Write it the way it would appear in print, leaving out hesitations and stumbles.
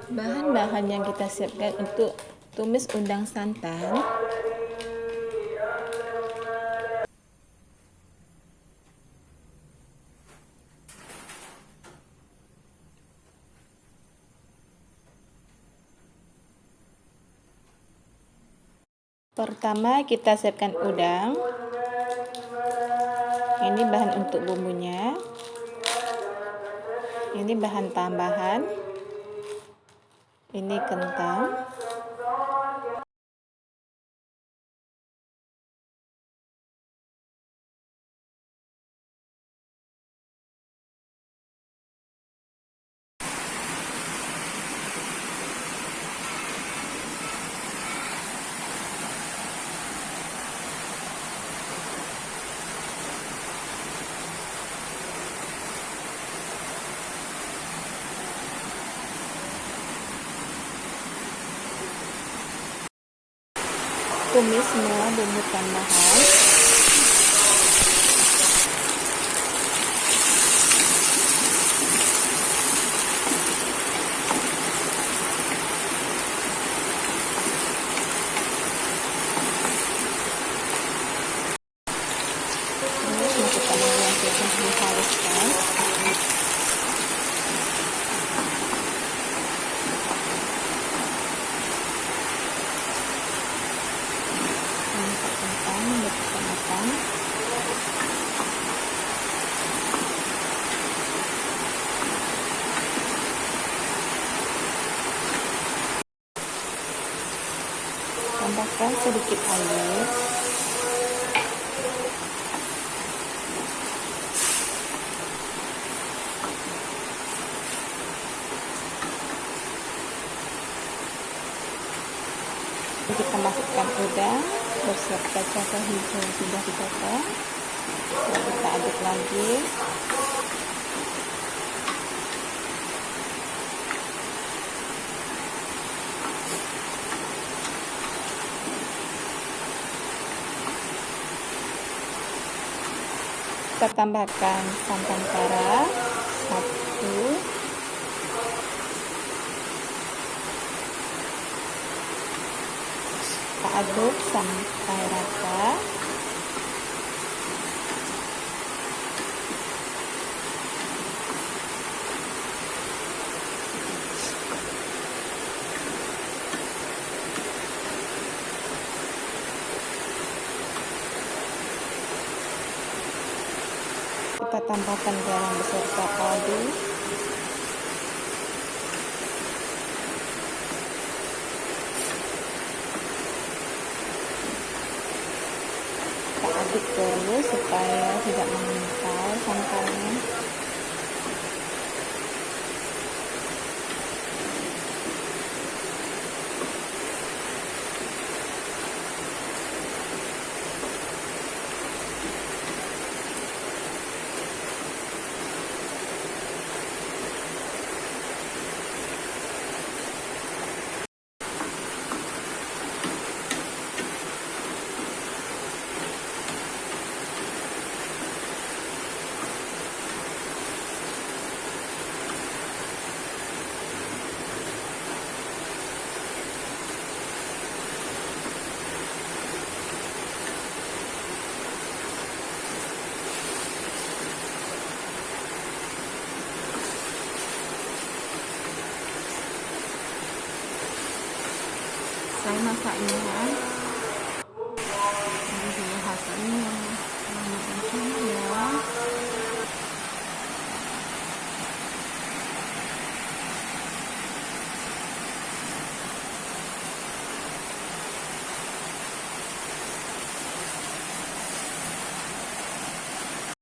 Bahan-bahan yang kita siapkan untuk tumis udang santan. Pertama kita siapkan udang. Ini bahan untuk bumbunya. Ini bahan tambahan. Ini kentang. Tumis semua bumbu tambahan. Terus masukkan bawang putih dihaluskan. Kentang matang. Tambahkan sedikit air. Kita masukkan udang beserta kacang hijau yang sudah dipotong. Lalu kita aduk lagi. Kita tambahkan santan kara 1. Kita aduk sampai rata. Kita tambahkan garam beserta kaldu. Kita aduk terus supaya tidak mengental santannya. Saya masaknya